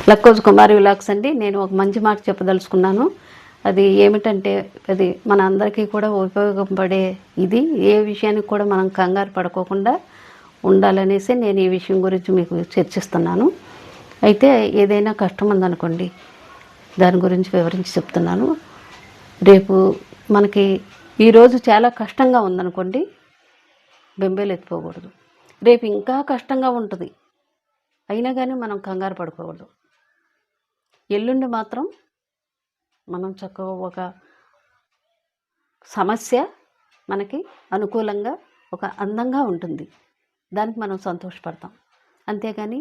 లక్కోజ్ కుమారి విలాక్స్ అండి. నేను ఒక మంచి మాట చెప్పదలుచుకున్నాను. అది ఏమిటంటే, అది మన అందరికీ కూడా ఉపయోగపడే ఇది. ఏ విషయానికి కూడా మనం కంగారు పడుకోకుండా ఉండాలనేసి నేను ఈ విషయం గురించి మీకు చర్చిస్తున్నాను. అయితే ఏదైనా కష్టం ఉందనుకోండి, దాని గురించి వివరించి చెప్తున్నాను. రేపు మనకి ఈరోజు చాలా కష్టంగా ఉందనుకోండి, బెంబేలు ఎత్తిపోకూడదు. రేపు ఇంకా కష్టంగా ఉంటుంది, అయినా కానీ మనం కంగారు పడుకోకూడదు. ఎల్లుండి మాత్రం మనం చక్కగా ఒక సమస్య మనకి అనుకూలంగా ఒక అందంగా ఉంటుంది, దానికి మనం సంతోషపడతాం. అంతేగాని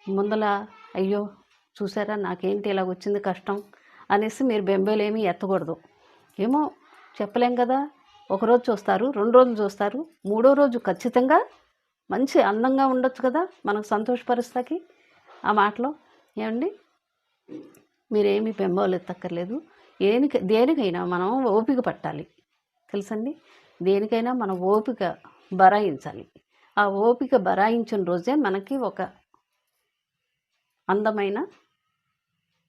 ముందల అయ్యో చూసారా నాకేంటి ఇలా వచ్చింది కష్టం అనేసి మీరు బెంబేలేమీ ఎత్తకూడదు. ఏమో చెప్పలేం కదా, ఒకరోజు చూస్తారు, 2 రోజులు చూస్తారు, 3వ రోజు ఖచ్చితంగా మంచి అందంగా ఉండొచ్చు కదా మనకు సంతోషపరుస్తాకి ఆ మాటలో. ఏమండి, మీరేమీ బెంబేలు ఎత్తక్కర్లేదు. దేనికైనా మనం ఓపిక పట్టాలి, తెలుసండి. దేనికైనా మనం ఓపిక బరాయించాలి. ఆ ఓపిక బరాయించిన రోజే మనకి ఒక అందమైన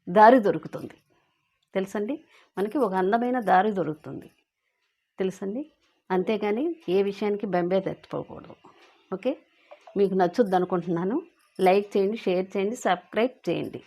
దారి దొరుకుతుంది, తెలుసండి. మనకి ఒక అందమైన దారి దొరుకుతుంది, తెలుసండి. అంతేగాని ఏ విషయానికి బెంబే తెచ్చుకోకూడదు. ఓకే, మీకు నచ్చుద్ది అనుకుంటున్నాను. లైక్ చేయండి, షేర్ చేయండి, సబ్స్క్రైబ్ చేయండి.